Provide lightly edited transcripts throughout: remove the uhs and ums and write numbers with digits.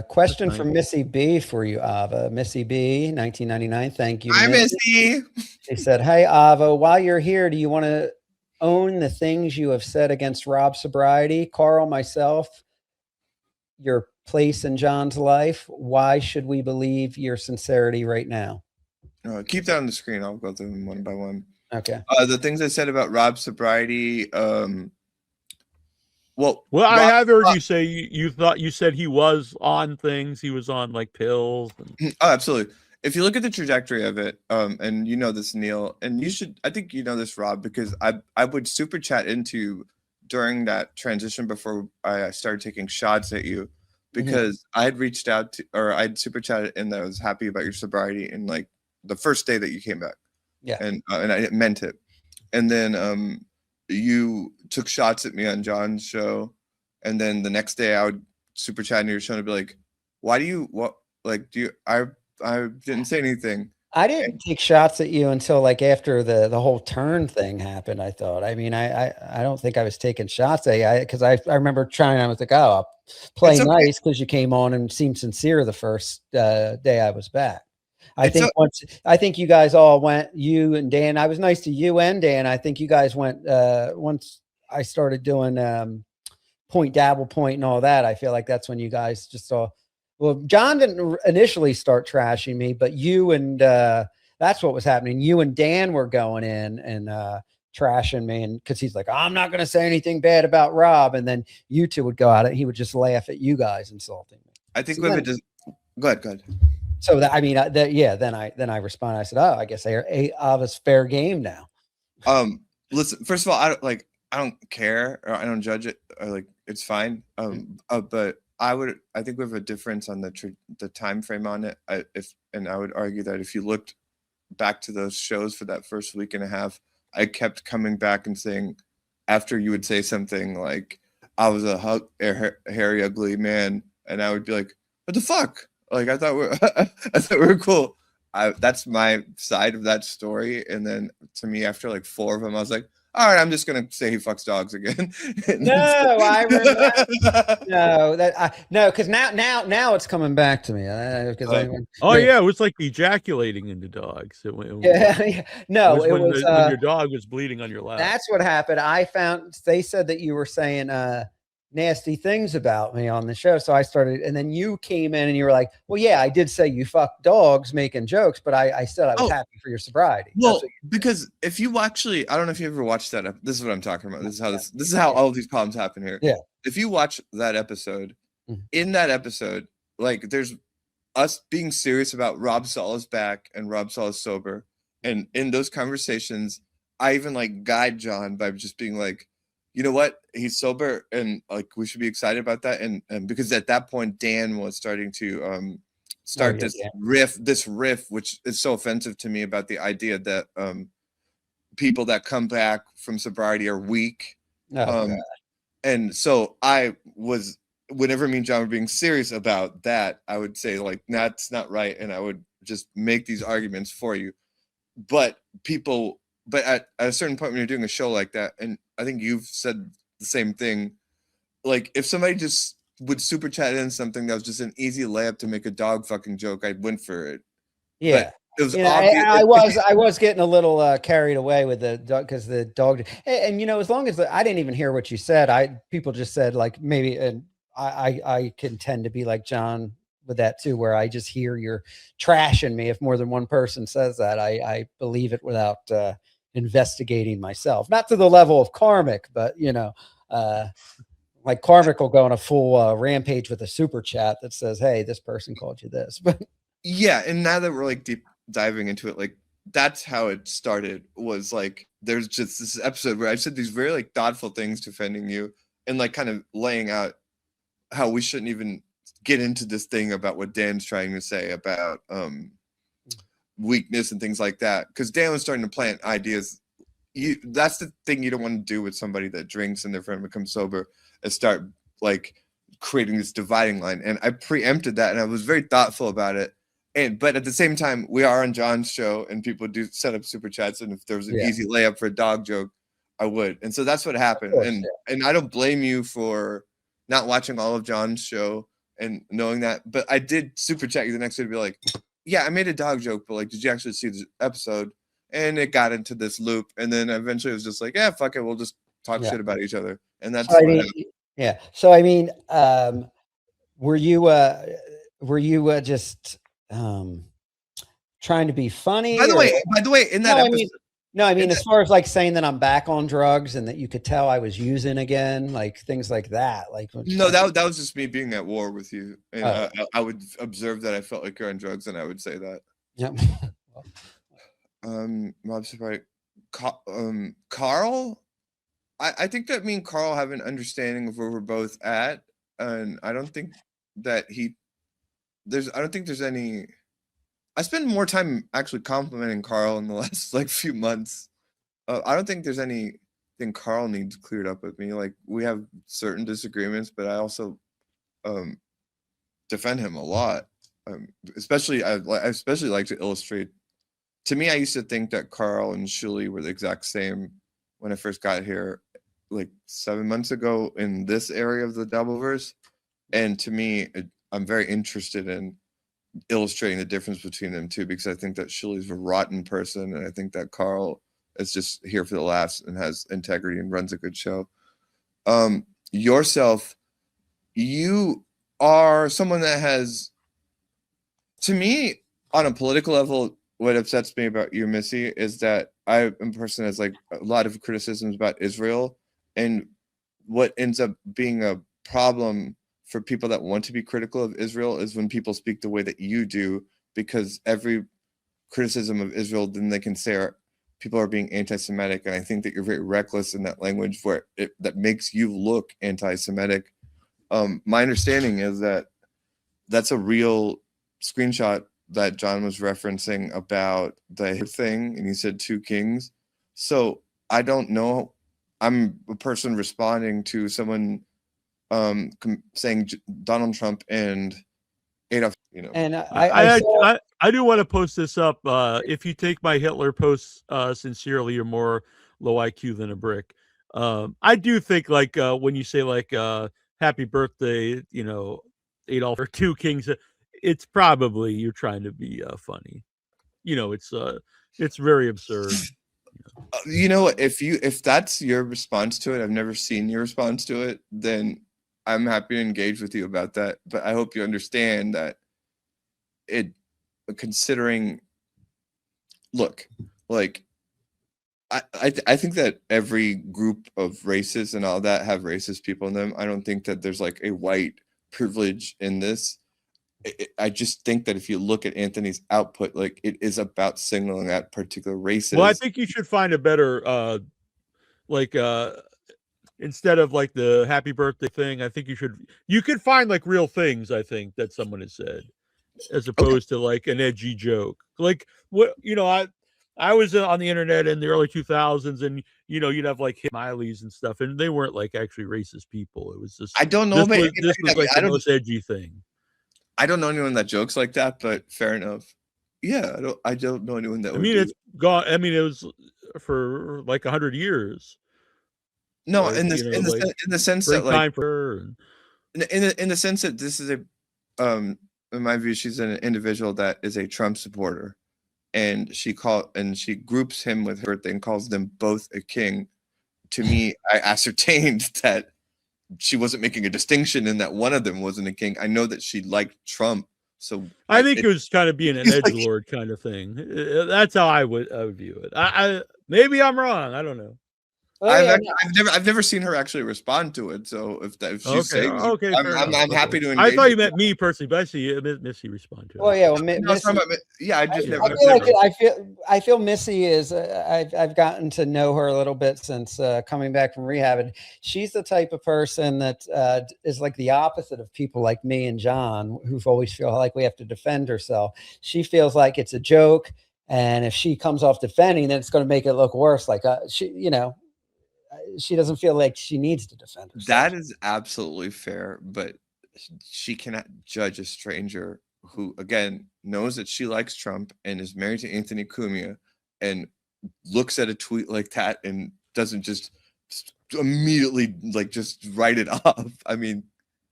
Question nice. from Missy B for you, Ava. Missy B, 1999. Thank you, Hi, Missy. Missy. She said, "Hey, Ava, while you're here, do you want to own the things you have said against Rob's sobriety? Karl, myself, your place in John's life. Why should we believe your sincerity right now?" Keep that on the screen. I'll go through them one by one. Okay. The things I said about Rob's sobriety. Well, I have heard you say you thought you said he was on things. He was on like pills. Oh, absolutely. If you look at the trajectory of it, and you know this, Neil, and you should, I think you know this, Rob, because I would super chat into during that transition before I started taking shots at you, because I had reached out to, or I'd super chatted and I was happy about your sobriety in like the first day that you came back. Yeah. And I meant it. And then you took shots at me on John's show, and then the next day I would super chat into your show and be like, "Why do you what like do you I didn't say anything." I didn't take shots at you until like after the whole turn thing happened. I thought. I mean, I don't think I was taking shots at you because I remember trying. I was like, "Oh, I'll play nice," because you came on and seemed sincere the first day I was back. I think you guys all went, you and Dan. I was nice to you and Dan. I think you guys went once I started doing point, dabble, point, and all that. I feel like that's when you guys just saw. Well, John didn't initially start trashing me, but you and that's what was happening. You and Dan were going in and trashing me, and because he's like, "I'm not going to say anything bad about Rob," and then you two would go at it. He would just laugh at you guys insulting me. I think go ahead. So that, I mean, then I respond. I said, "Oh, I guess Ava'S fair game now." Listen. First of all, I don't care, or I don't judge it. Or like, it's fine. But I think we have a difference on the time frame on it. And I would argue that if you looked back to those shows for that first week and a half, I kept coming back and saying, after you would say something like, "I was a hairy, ugly man," and I would be like, "What the fuck?" Like, I thought we were cool. That's my side of that story. And then to me, after like 4 of them, I was like, all right, I'm just gonna say he fucks dogs again. No, I remember. No, because now it's coming back to me. It was like ejaculating into dogs. No, it was when your dog was bleeding on your lap. That's what happened. They said that you were saying nasty things about me on the show. So I started, and then you came in and you were like, "Well, yeah, I did say you fuck dogs," making jokes, but I said I was happy for your sobriety. Well, because if you actually, I don't know if you ever watched that. This is what I'm talking about. This is how all of these problems happen here. Yeah. If you watch that episode, in that episode, like there's us being serious about Rob Sala's back and Rob Sala's sober. And in those conversations, I even like guide John by just being like, "You know what? He's sober, and like we should be excited about that." And because at that point, Dan was starting to this riff, which is so offensive to me, about the idea that people that come back from sobriety are weak. And so I was, whenever me and John were being serious about that, I would say like, "That's not right," and I would just make these arguments for you. But at a certain point when you're doing a show like that, and I think you've said the same thing, like if somebody just would super chat in something that was just an easy layup to make a dog fucking joke, I'd win for it. Yeah. But it was obvious. I was getting a little carried away with the dog, because the dog, and as long as I didn't even hear what you said, people just said like maybe, and I can tend to be like John with that too, where I just hear you're trashing me. If more than one person says that, I believe it without investigating myself, not to the level of Karmic, but like Karmic will go on a full rampage with a super chat that says, "Hey, this person called you this." But yeah, and now that we're like deep diving into it, like that's how it started, was like there's just this episode where I said these very like thoughtful things defending you, and like kind of laying out how we shouldn't even get into this thing about what Dan's trying to say about weakness and things like that, because Dan was starting to plant ideas. That's the thing you don't want to do with somebody that drinks and their friend becomes sober, and start like creating this dividing line. And I preempted that, and I was very thoughtful about it. But at the same time, we are on John's show, and people do set up super chats, and if there was an easy layup for a dog joke, I would. And so that's what happened. And I don't blame you for not watching all of John's show and knowing that. But I did super chat you the next day to be like, yeah, I made a dog joke, but like, did you actually see this episode? And it got into this loop, and then eventually it was just like, yeah, fuck it, we'll just talk shit about each other, and that's so I mean, yeah. So I mean, were you just trying to be funny? By the way, in that episode, I mean, as far as like saying that I'm back on drugs and that you could tell I was using again, like things like that. Like, no, that was just me being at war with you, and I would observe that I felt like you're on drugs, and I would say that. Yep. Rob's right. Karl, I think that me and Karl have an understanding of where we're both at, and I don't think that I don't think there's any. I spend more time actually complimenting Karl in the last like few months. I don't think there's anything Karl needs cleared up with me. Like, we have certain disagreements, but I also defend him a lot. Especially, I especially like to illustrate. To me, I used to think that Karl and Shuli were the exact same when I first got here, like 7 months ago in this area of the Doubleverse. And to me, I'm very interested in illustrating the difference between them two, because I think that Shuli's a rotten person, and I think that Karl is just here for the laughs and has integrity and runs a good show. Yourself, you are someone that has, to me, on a political level, what upsets me about you, Missy, is that I am a person that has like a lot of criticisms about Israel, and what ends up being a problem for people that want to be critical of Israel is when people speak the way that you do, because every criticism of Israel, then they can say people are being anti-Semitic, and I think that you're very reckless in that language where that makes you look anti-Semitic. My understanding is that that's a real screenshot that John was referencing about the thing, and he said 2 kings. So I don't know. I'm a person responding to someone saying Donald Trump and Adolf, you know. And I do want to post this up. If you take my Hitler posts sincerely, you're more low IQ than a brick. I do think like when you say like happy birthday, you know, Adolf or 2 kings, it's probably you're trying to be funny. You know, it's very absurd. You know, if that's your response to it, I've never seen your response to it, then I'm happy to engage with you about that. But I hope you understand that considering, look, like I think that every group of races and all that have racist people in them. I don't think that there's like a white privilege in this. I just think that if you look at Anthony's output, like it is about signaling at particular races. Well, I think you should find a better, instead of like the happy birthday thing, I think you could find like real things, I think, that someone has said, as opposed to like an edgy joke. Like what, you know, I was on the internet in the early 2000s, and you know, you'd have like Smileys and stuff, and they weren't like actually racist people. It was just, I don't know, this was like the most edgy thing. I don't know anyone that jokes like that, but fair enough. Yeah, I don't know anyone that. It's gone. I mean, it was for like 100 years. No, like, in the sense that like in the sense that this is in my view, she's an individual that is a Trump supporter, and she groups him with her birthday and calls them both a king. To me, I ascertained that she wasn't making a distinction and that one of them wasn't a king. I know that she liked Trump, so I think it was kind of being an edgelord kind of thing. That's how I would view it. I maybe I'm wrong. I don't know. I've never seen her actually respond to it. So if she's saying, I'm happy to engage. I thought you meant me personally, but I see Missy respond to it. Well, yeah, well, I feel Missy is. I've gotten to know her a little bit since coming back from rehab, and she's the type of person that is like the opposite of people like me and John, who've always feel like we have to defend herself. She feels like it's a joke, and if she comes off defending, then it's going to make it look worse. Like she doesn't feel like she needs to defend herself. That is absolutely fair, but she cannot judge a stranger who, again, knows that she likes Trump and is married to Anthony Cumia and looks at a tweet like that and doesn't just immediately like just write it off. I mean,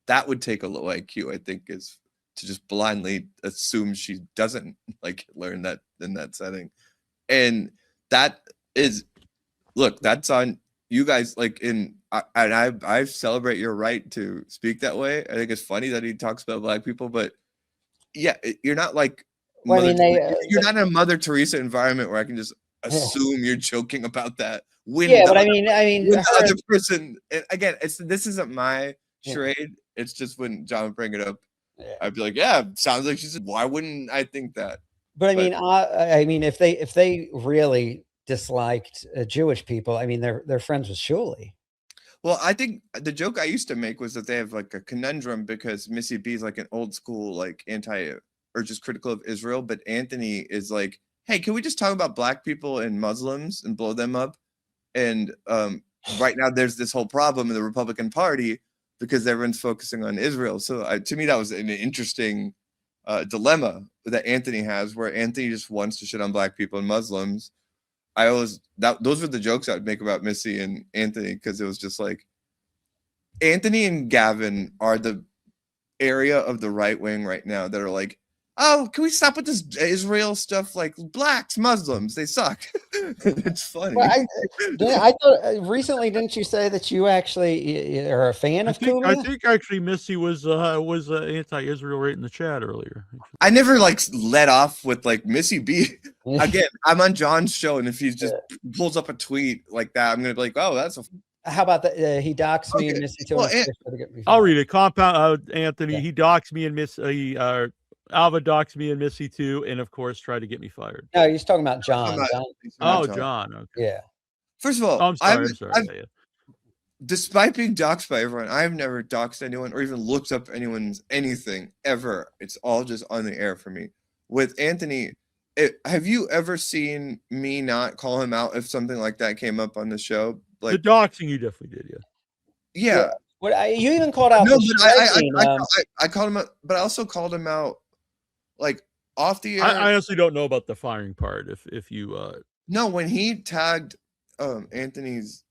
that would take a low IQ, I think, is to just blindly assume she doesn't like Hitler in that setting. And that is, look, that's on you guys. Like, and I celebrate your right to speak that way. I think it's funny that he talks about black people, but yeah, you're not like Well, I mean, you're not in a Mother Teresa environment where I can just assume you're joking about that. When yeah, but I mean, when the other person, again, this isn't my charade. It's just when John would bring it up, I'd be like, yeah, sounds like she said. Why wouldn't I think that? But I mean, if they really disliked Jewish people, I mean, they're friends with Shuli. Well, I think the joke I used to make was that they have like a conundrum because Missy B is like an old school, like anti or just critical of Israel. But Anthony is like, hey, can we just talk about black people and Muslims and blow them up? And right now there's this whole problem in the Republican Party because everyone's focusing on Israel. So to me, that was an interesting dilemma that Anthony has, where Anthony just wants to shit on black people and Muslims. Those were the jokes I would make about Missy and Anthony, because it was just like Anthony and Gavin are the area of the right wing right now that are like, oh, can we stop with this Israel stuff? Like, blacks, Muslims, they suck. It's funny. Well, I thought recently, didn't you say that you actually are a fan of Cumia? I think actually Missy was anti-Israel right in the chat earlier. I never like let off with like Missy B. Again, I'm on John's show, and if he just pulls up a tweet like that, I'm gonna be like, oh, that's a. How about that? He doxed me and Missy too. Well, I'll read it. Compound Anthony. Yeah. He doxed me and Missy. Alva doxed me and Missy too, and of course tried to get me fired. No, he's talking about John. John. Okay. Yeah. First of all, I'm sorry. Despite being doxed by everyone, I've never doxed anyone or even looked up anyone's anything ever. It's all just on the air for me. With Anthony, have you ever seen me not call him out if something like that came up on the show? Like the doxing, you definitely did, yeah. You even called out. No, but I called him out, but I also called him out like off the air. I honestly don't know about the firing part. If you no, when he tagged Anthony's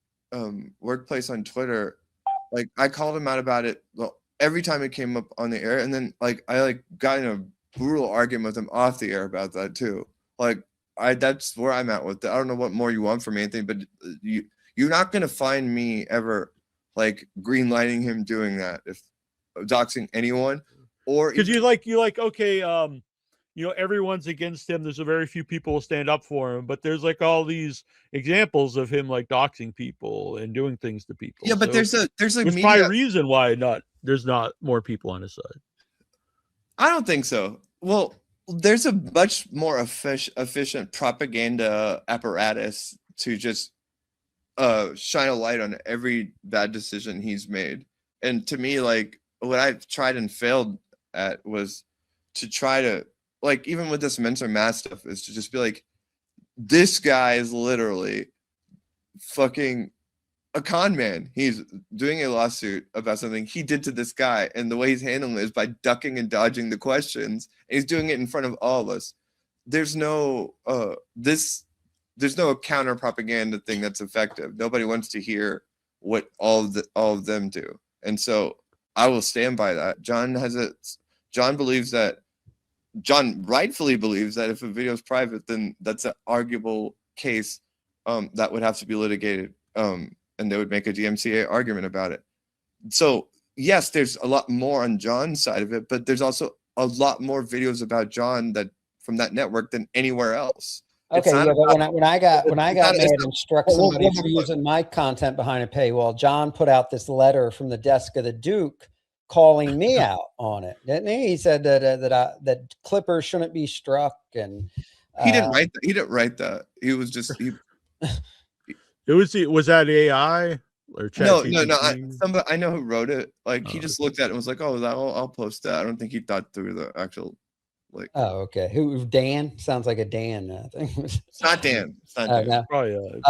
workplace on Twitter, like I called him out about it. Well, every time it came up on the air, and then like I got in a brutal argument with him off the air about that too. Like that's where I'm at with it. I don't know what more you want from Anthony, but you're not gonna find me ever like green lighting him doing that, if doxing anyone, or because you like okay, everyone's against him. There's a very few people who stand up for him, but there's like all these examples of him like doxing people and doing things to people. Yeah, but so there's probably a reason why there's not more people on his side. I don't think so. Well, there's a much more efficient propaganda apparatus to just shine a light on every bad decision he's made. And to me, like what I've tried and failed at was to try to, like, even with this Mentor Mass stuff, is to just be like, this guy is literally fucking a con man. He's doing a lawsuit about something he did to this guy, and the way he's handling it is by ducking and dodging the questions. And he's doing it in front of all of us. There's no there's no counter propaganda thing that's effective. Nobody wants to hear what all of them do. And so I will stand by that. John rightfully believes that if a video is private, then that's an arguable case that would have to be litigated. And they would make a DMCA argument about it. So yes, there's a lot more on John's side of it, but there's also a lot more videos about John that from that network than anywhere else. Okay, yeah, but when I got mad and struck somebody for using my content behind a paywall, John put out this letter from the desk of the Duke calling me out on it, didn't he? He said that Clippers shouldn't be struck, and he didn't write that. He didn't write that. He was just was that AI or no. I know who wrote it. Like he just looked at it and was like, "Oh, I'll post that." I don't think he thought through the actual. Like, oh, okay. Who Dan? Sounds like a Dan thing. It's not Dan. It's not Dan. No. Oh, yeah.